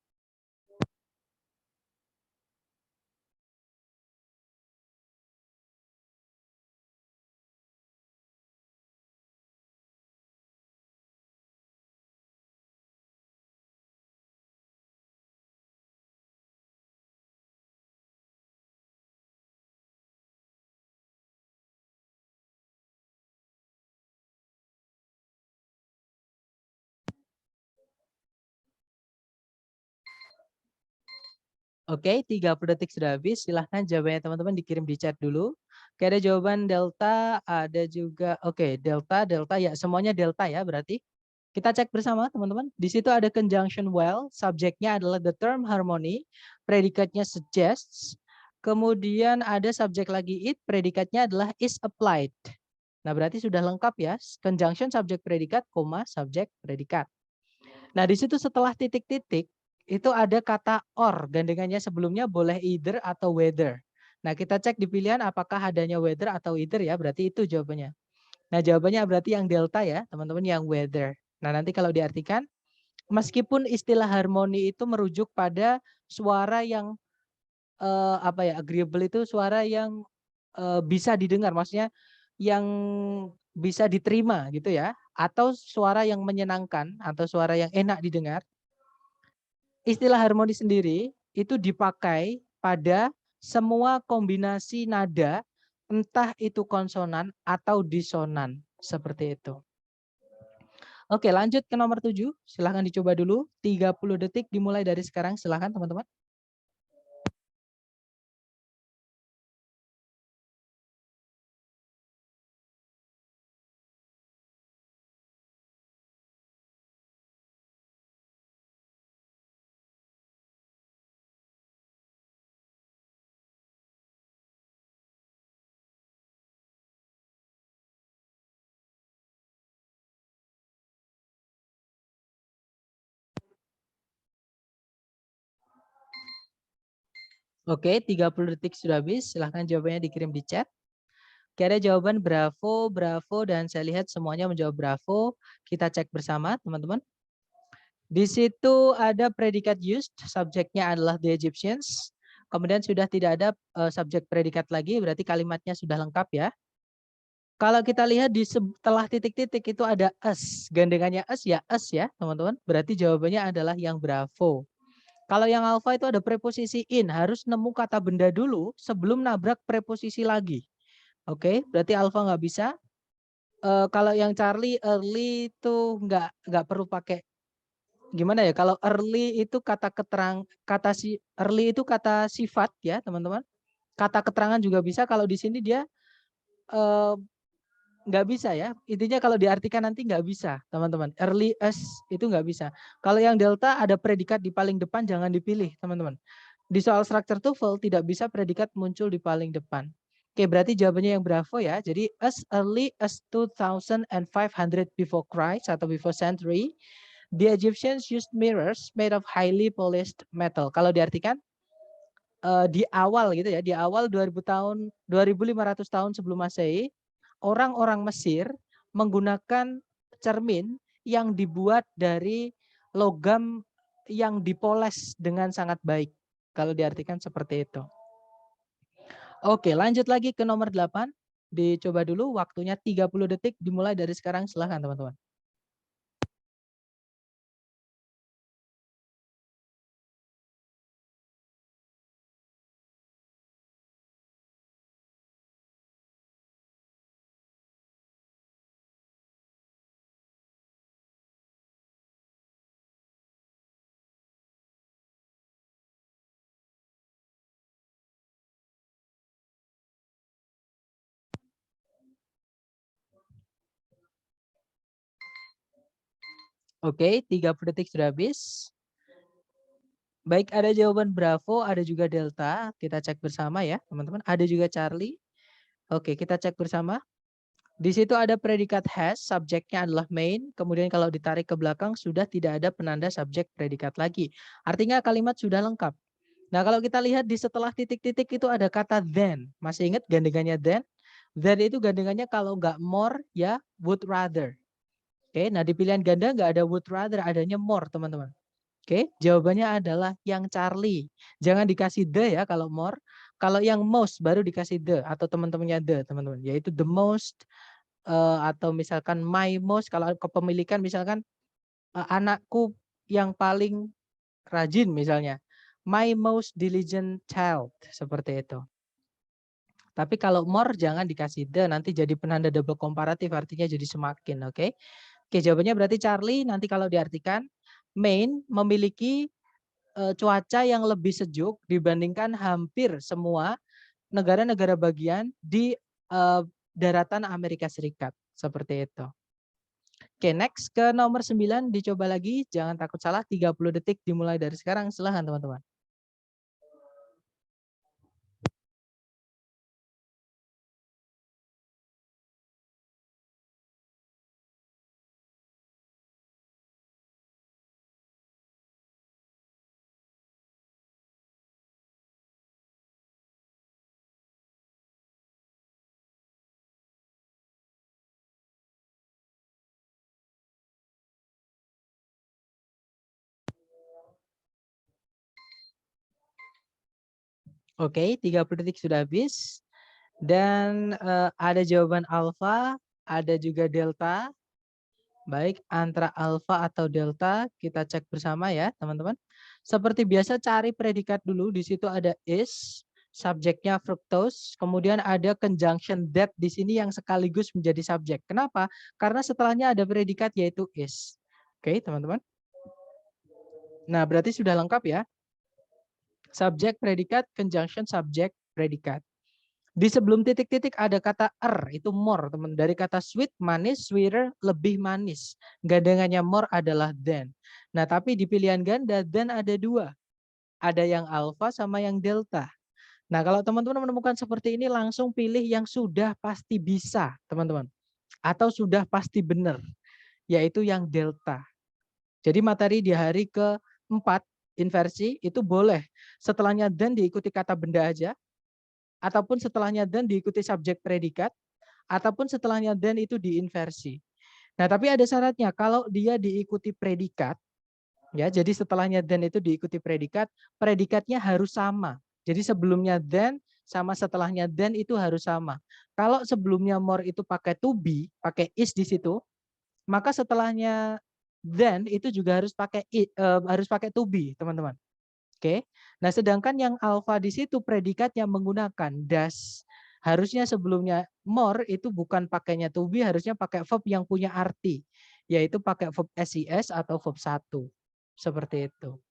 Oke, 30 detik sudah habis. Silahkan jawabannya teman-teman dikirim di chat dulu. Oke, ada jawaban delta, ada juga oke, delta ya, semuanya delta ya berarti. Kita cek bersama teman-teman. Di situ ada conjunction well, subjeknya adalah the term harmony, predikatnya suggests. Kemudian ada subjek lagi it, predikatnya adalah is applied. Nah, berarti sudah lengkap ya. Conjunction subjek predikat, koma subjek predikat. Nah, di situ setelah titik-titik itu ada kata or, gandengannya sebelumnya boleh either atau whether. Nah, kita cek di pilihan apakah adanya whether atau either ya, berarti itu jawabannya. Nah, jawabannya berarti yang delta ya, teman-teman, yang whether. Nah, nanti kalau diartikan, meskipun istilah harmoni itu merujuk pada suara yang agreeable itu suara yang bisa didengar, maksudnya yang bisa diterima gitu ya, atau suara yang menyenangkan atau suara yang enak didengar. Istilah harmoni sendiri itu dipakai pada semua kombinasi nada, entah itu konsonan atau disonan, seperti itu. Oke, lanjut ke nomor 7. Silahkan dicoba dulu. 30 detik dimulai dari sekarang. Silahkan teman-teman. Oke, 30 detik sudah habis. Silahkan jawabannya dikirim di chat. Oke, ada jawaban bravo, bravo, dan saya lihat semuanya menjawab bravo. Kita cek bersama, teman-teman. Di situ ada predikat used, subjeknya adalah the Egyptians. Kemudian sudah tidak ada subjek predikat lagi, berarti kalimatnya sudah lengkap ya. Kalau kita lihat di setelah titik-titik itu ada us, gandengannya us ya, teman-teman. Berarti jawabannya adalah yang bravo. Kalau yang alpha itu ada preposisi in, harus nemu kata benda dulu sebelum nabrak preposisi lagi. Oke, berarti alpha nggak bisa. Kalau yang Charlie early itu nggak perlu pakai gimana ya? Kalau early itu early itu kata sifat ya teman-teman. Kata keterangan juga bisa. Kalau di sini dia nggak bisa ya. Intinya kalau diartikan nanti nggak bisa teman-teman. Early as itu nggak bisa. Kalau yang delta ada predikat di paling depan, jangan dipilih teman-teman. Di soal structure TOEFL tidak bisa predikat muncul di paling depan. Oke, berarti jawabannya yang bravo ya. Jadi as early as 2500 before Christ atau before century, the Egyptians used mirrors made of highly polished metal. Kalau diartikan di awal gitu ya, di awal 2500 tahun sebelum Masehi, orang-orang Mesir menggunakan cermin yang dibuat dari logam yang dipoles dengan sangat baik. Kalau diartikan seperti itu. Oke, lanjut lagi ke nomor 8. Dicoba dulu, waktunya 30 detik dimulai dari sekarang. Silahkan teman-teman. Oke, 30 detik sudah habis. Baik, ada jawaban bravo, ada juga delta. Kita cek bersama ya, teman-teman. Ada juga Charlie. Oke, kita cek bersama. Di situ ada predikat has, subjeknya adalah main. Kemudian kalau ditarik ke belakang sudah tidak ada penanda subjek predikat lagi. Artinya kalimat sudah lengkap. Nah, kalau kita lihat di setelah titik-titik itu ada kata then. Masih ingat gandengannya then? Then itu gandengannya kalau nggak more ya would rather. Oke, nah di pilihan ganda nggak ada would rather, adanya more, teman-teman. Oke, jawabannya adalah yang Charlie. Jangan dikasih the ya kalau more. Kalau yang most baru dikasih the atau teman-temannya the, teman-teman. Yaitu the most atau misalkan my most. Kalau kepemilikan misalkan anakku yang paling rajin misalnya. My most diligent child, seperti itu. Tapi kalau more jangan dikasih the, nanti jadi penanda double komparatif, artinya jadi semakin, oke? Oke, jawabannya berarti Charlie nanti kalau diartikan Maine memiliki cuaca yang lebih sejuk dibandingkan hampir semua negara-negara bagian di daratan Amerika Serikat, seperti itu. Oke, next ke nomor 9 dicoba lagi, jangan takut salah, 30 detik dimulai dari sekarang, silahkan teman-teman. Oke, 30 detik sudah habis. Dan ada jawaban alfa, ada juga delta. Baik, antara alfa atau delta kita cek bersama ya, teman-teman. Seperti biasa cari predikat dulu, di situ ada is, subjeknya fructose, kemudian ada conjunction that di sini yang sekaligus menjadi subjek. Kenapa? Karena setelahnya ada predikat yaitu is. Oke, teman-teman. Nah, berarti sudah lengkap ya. Subjek, predikat, conjunction, subjek, predikat. Di sebelum titik-titik ada kata itu more, teman. Dari kata sweet, manis, sweeter, lebih manis. Gandengannya more adalah than. Nah, tapi di pilihan ganda, than ada dua. Ada yang alpha sama yang delta. Nah, kalau teman-teman menemukan seperti ini, langsung pilih yang sudah pasti bisa, teman-teman. Atau sudah pasti benar, yaitu yang delta. Jadi materi di hari keempat, inversi, itu boleh. Setelahnya than diikuti kata benda aja, ataupun setelahnya than diikuti subjek predikat, ataupun setelahnya than itu diinversi. Nah, tapi ada syaratnya, kalau dia diikuti predikat, ya, jadi setelahnya than itu diikuti predikat, predikatnya harus sama. Jadi sebelumnya than sama setelahnya than itu harus sama. Kalau sebelumnya more itu pakai to be, pakai is di situ, maka setelahnya than itu juga harus pakai to be, teman-teman. Oke. Nah, sedangkan yang alpha di situ predikatnya menggunakan does. Harusnya sebelumnya more itu bukan pakainya to be, harusnya pakai verb yang punya arti, yaitu pakai verb SIS atau verb 1. Seperti itu.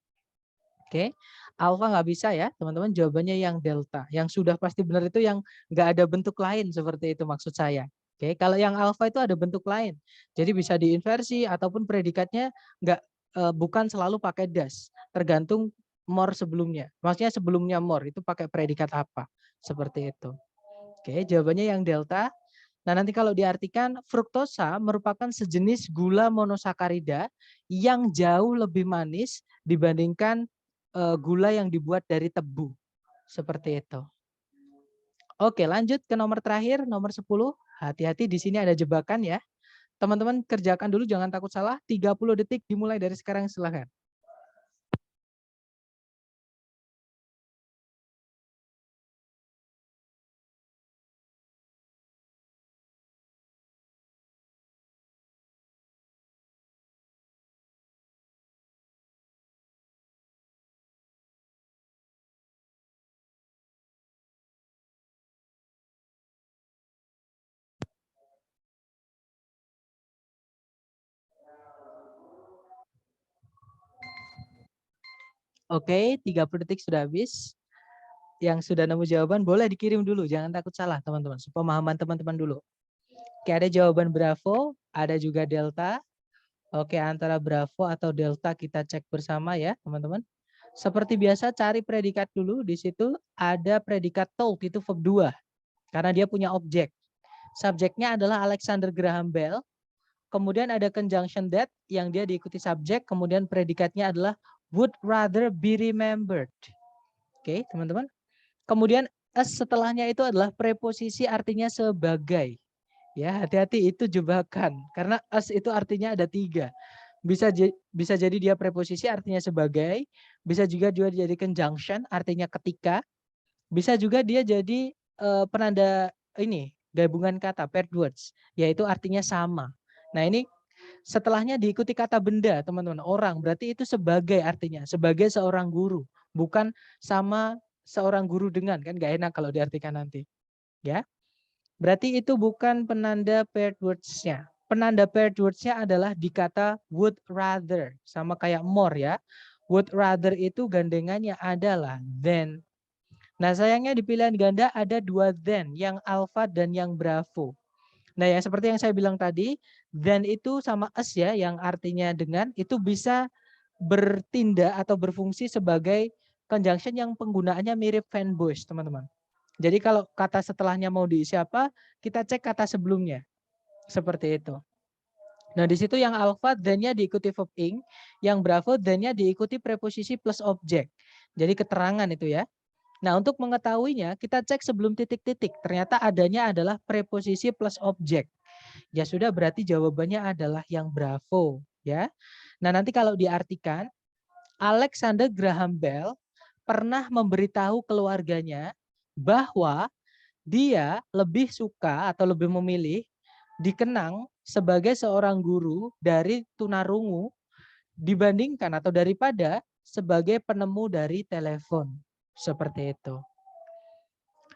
Oke. Alpha nggak bisa ya, teman-teman. Jawabannya yang delta. Yang sudah pasti benar itu yang nggak ada bentuk lain, seperti itu maksud saya. Oke. Kalau yang alpha itu ada bentuk lain. Jadi bisa diinversi ataupun predikatnya bukan selalu pakai does. Tergantung more sebelumnya. Maksudnya sebelumnya more itu pakai predikat apa. Seperti itu. Oke, jawabannya yang delta. Nah, nanti kalau diartikan fruktosa merupakan sejenis gula monosakarida yang jauh lebih manis dibandingkan gula yang dibuat dari tebu. Seperti itu. Oke, lanjut ke nomor terakhir, nomor 10. Hati-hati di sini ada jebakan ya. Teman-teman kerjakan dulu, jangan takut salah. 30 detik dimulai dari sekarang, silakan. Oke, 30 detik sudah habis. Yang sudah nemu jawaban boleh dikirim dulu, jangan takut salah teman-teman. Pemahaman teman-teman dulu. Oke, ada jawaban Bravo, ada juga Delta. Oke, antara Bravo atau Delta kita cek bersama ya teman-teman. Seperti biasa cari predikat dulu, di situ ada predikat told, itu verb 2. Karena dia punya objek. Subjeknya adalah Alexander Graham Bell. Kemudian ada conjunction that yang dia diikuti subjek, kemudian predikatnya adalah would rather be remembered. Oke, teman-teman. Kemudian as setelahnya itu adalah preposisi artinya sebagai. Ya, hati-hati itu jebakan. Karena as itu artinya ada 3. Bisa jadi dia preposisi artinya sebagai, bisa juga dia jadi conjunction artinya ketika, bisa juga dia jadi penanda ini gabungan kata paired words, yaitu artinya sama. Nah, ini setelahnya diikuti kata benda, teman-teman. Orang berarti itu sebagai artinya, sebagai seorang guru, bukan sama seorang guru dengan, kan nggak enak kalau diartikan nanti. Ya. Berarti itu bukan penanda paired words-nya. Penanda paired words-nya adalah di kata would rather. Sama kayak more ya. Would rather itu gandengannya adalah than. Nah, sayangnya di pilihan ganda ada 2 than, yang alpha dan yang bravo. Nah, ya seperti yang saya bilang tadi, than itu sama as ya, yang artinya dengan, itu bisa bertindak atau berfungsi sebagai conjunction yang penggunaannya mirip fan voice, teman-teman. Jadi kalau kata setelahnya mau diisi apa, kita cek kata sebelumnya. Seperti itu. Nah, di situ yang alpha then-nya diikuti verb ing, yang bravo then-nya diikuti preposisi plus objek. Jadi keterangan itu ya. Nah, untuk mengetahuinya kita cek sebelum titik-titik. Ternyata adanya adalah preposisi plus objek. Ya sudah, berarti jawabannya adalah yang bravo ya. Nah, nanti kalau diartikan Alexander Graham Bell pernah memberitahu keluarganya bahwa dia lebih suka atau lebih memilih dikenang sebagai seorang guru dari tunarungu dibandingkan atau daripada sebagai penemu dari telepon. Seperti itu.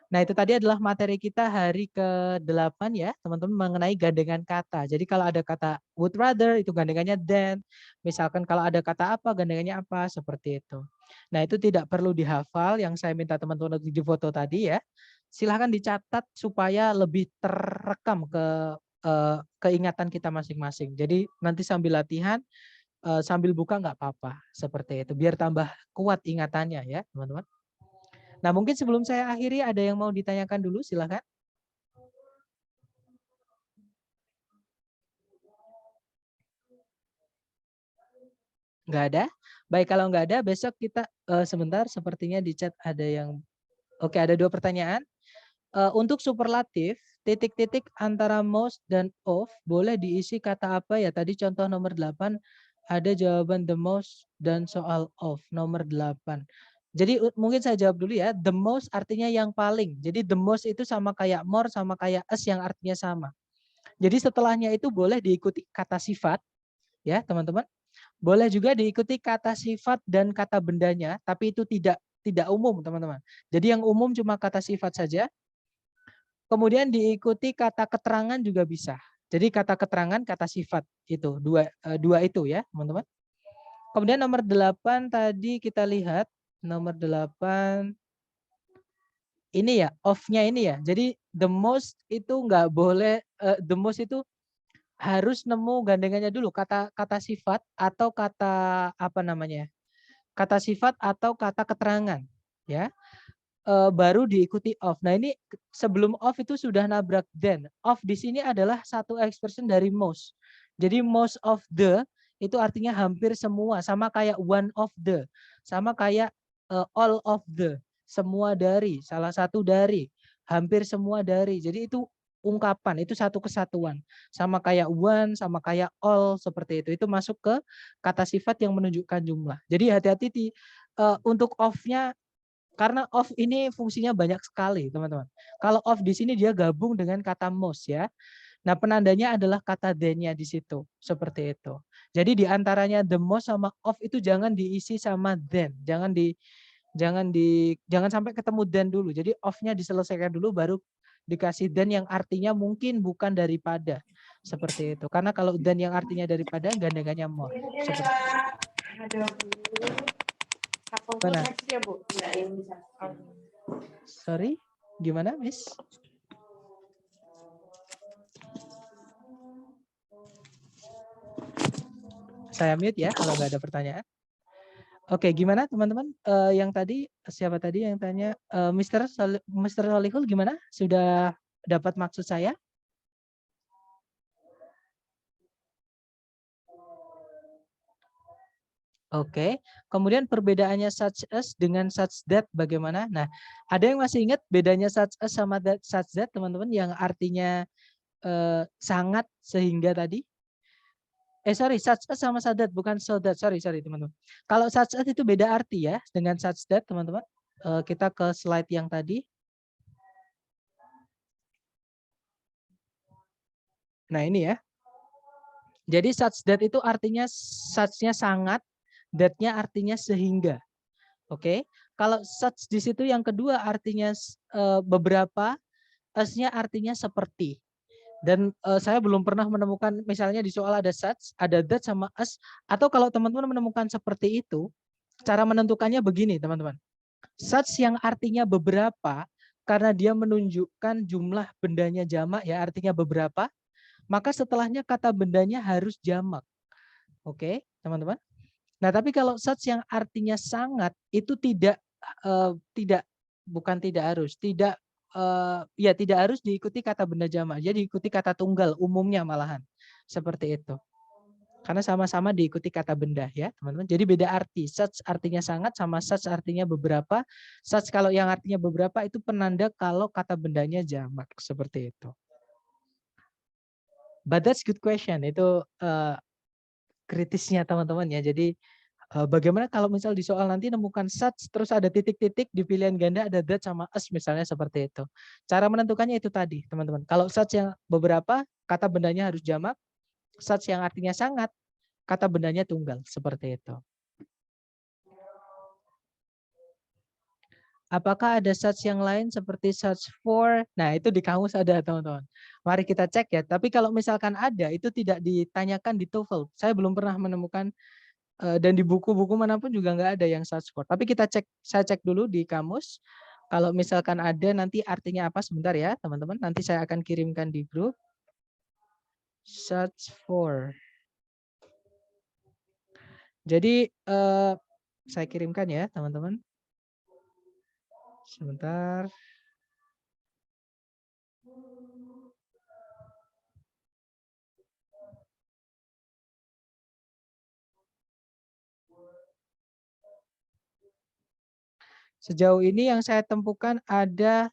Nah, itu tadi adalah materi kita hari ke-8 ya, teman-teman, mengenai gandengan kata. Jadi kalau ada kata would rather itu gandengannya than. Misalkan kalau ada kata apa gandengannya apa, seperti itu. Nah, itu tidak perlu dihafal yang saya minta teman-teman untuk difoto tadi ya. Silahkan dicatat supaya lebih terekam keingatan kita masing-masing. Jadi nanti sambil latihan, sambil buka nggak apa-apa. Seperti itu. Biar tambah kuat ingatannya ya, teman-teman. Nah, mungkin sebelum saya akhiri ada yang mau ditanyakan dulu, silakan. Nggak ada? Baik, kalau nggak ada, besok kita sebentar, sepertinya di chat ada yang, oke, ada 2 pertanyaan. Untuk superlatif, titik-titik antara most dan of boleh diisi kata apa ya? Tadi contoh nomor 8 ada jawaban the most dan soal of nomor 8. Jadi mungkin saya jawab dulu ya. The most artinya yang paling. Jadi the most itu sama kayak more, sama kayak as yang artinya sama. Jadi setelahnya itu boleh diikuti kata sifat, ya teman-teman. Boleh juga diikuti kata sifat dan kata bendanya, tapi itu tidak umum, teman-teman. Jadi yang umum cuma kata sifat saja. Kemudian diikuti kata keterangan juga bisa. Jadi kata keterangan, kata sifat itu dua itu ya, teman-teman. Kemudian nomor 8 tadi kita lihat nomor 8 ini ya, of-nya ini ya. Jadi the most itu nggak boleh, the most itu harus nemu gandengannya dulu, kata sifat atau kata apa namanya? Kata sifat atau kata keterangan, ya. Baru diikuti of. Nah, ini sebelum of itu sudah nabrak then. Of di sini adalah satu expression dari most. Jadi most of the itu artinya hampir semua, sama kayak one of the, sama kayak all of the, semua dari, salah satu dari, hampir semua dari. Jadi itu ungkapan, itu satu kesatuan. Sama kayak one, sama kayak all, seperti itu. Itu masuk ke kata sifat yang menunjukkan jumlah. Jadi hati-hati untuk of-nya, karena of ini fungsinya banyak sekali, teman-teman. Kalau of di sini dia gabung dengan kata most ya. Nah, penandanya adalah kata then-nya di situ, seperti itu. Jadi di antaranya the most sama of itu jangan diisi sama then. Jangan sampai ketemu then dulu. Jadi of-nya diselesaikan dulu baru dikasih then yang artinya mungkin bukan daripada. Seperti itu. Karena kalau then yang artinya daripada gandengannya more. Seperti itu. Mana? Sorry, gimana, Miss? Saya mute ya kalau nggak ada pertanyaan. Oke, gimana teman-teman? Yang tadi siapa tadi yang tanya? Mr. Solihul gimana? Sudah dapat maksud saya? Oke. Kemudian perbedaannya such as dengan such that bagaimana? Nah, ada yang masih ingat bedanya such as sama such that, teman-teman, yang artinya sangat sehingga tadi? Sorry, such as sama such that, bukan so that. Sorry, teman-teman. Kalau such as itu beda arti ya dengan such that, teman-teman. Kita ke slide yang tadi. Nah, ini ya. Jadi such that itu artinya such-nya sangat, that-nya artinya sehingga. Oke. Kalau such di situ yang kedua artinya beberapa, as-nya artinya seperti. Dan saya belum pernah menemukan misalnya di soal ada such, ada that sama as, atau kalau teman-teman menemukan seperti itu, cara menentukannya begini, teman-teman. Such yang artinya beberapa karena dia menunjukkan jumlah bendanya jamak ya, artinya beberapa, maka setelahnya kata bendanya harus jamak. Oke, teman-teman. Nah, tapi kalau such yang artinya sangat itu tidak tidak harus diikuti kata benda jamak. Jadi diikuti kata tunggal umumnya malahan. Seperti itu. Karena sama-sama diikuti kata benda ya, teman-teman. Jadi beda arti. Such artinya sangat sama such artinya beberapa. Such kalau yang artinya beberapa itu penanda kalau kata bendanya jamak. Seperti itu. But that's good question. Itu kritisnya teman-teman ya. Jadi bagaimana kalau misal di soal nanti nemukan such terus ada titik-titik di pilihan ganda ada that sama as misalnya seperti itu. Cara menentukannya itu tadi teman-teman. Kalau such yang beberapa kata bendanya harus jamak, such yang artinya sangat kata bendanya tunggal seperti itu. Apakah ada such yang lain seperti such for? Nah, itu di kamus ada, teman-teman. Mari kita cek ya. Tapi kalau misalkan ada, itu tidak ditanyakan di TOEFL. Saya belum pernah menemukan dan di buku-buku manapun juga nggak ada yang such for. Tapi kita cek, saya cek dulu di kamus. Kalau misalkan ada, nanti artinya apa? Sebentar ya, teman-teman. Nanti saya akan kirimkan di grup. Such for. Jadi saya kirimkan ya, teman-teman. Sebentar. Sejauh ini yang saya temukan ada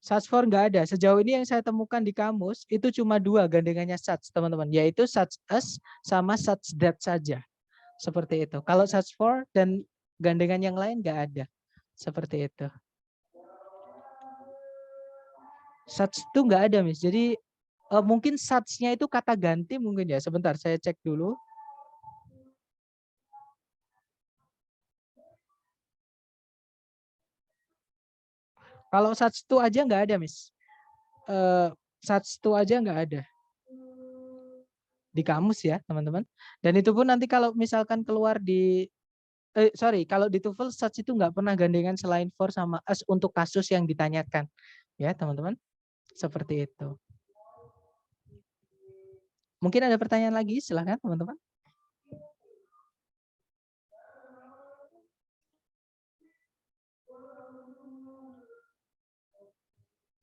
such for nggak ada. Sejauh ini yang saya temukan di kamus itu cuma 2 gandengannya such, teman-teman, yaitu such as sama such that saja. Seperti itu. Kalau such for dan gandengan yang lain nggak ada. Seperti itu. Such itu nggak ada, Miss. Jadi mungkin such-nya itu kata ganti mungkin ya. Sebentar, saya cek dulu. Kalau such itu aja nggak ada, Miss. Such itu aja nggak ada. Di kamus ya, teman-teman. Dan itu pun nanti kalau misalkan keluar di kalau di TOEFL such itu nggak pernah gandengan selain for sama as untuk kasus yang ditanyakan. Ya, teman-teman. Seperti itu. Mungkin ada pertanyaan lagi, silahkan teman-teman.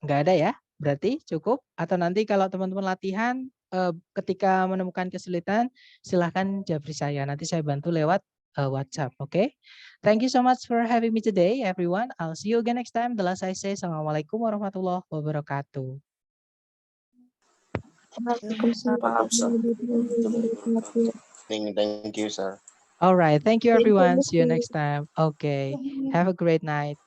Nggak ada ya, berarti cukup. Atau nanti kalau teman-teman latihan, ketika menemukan kesulitan, silahkan japri saya. Nanti saya bantu lewat WhatsApp, okay? Thank you so much for having me today, everyone. I'll see you again next time. The last I say, Assalamualaikum warahmatullahi wabarakatuh. Thank you, sir. All right, thank you everyone. See you next time. Okay, have a great night.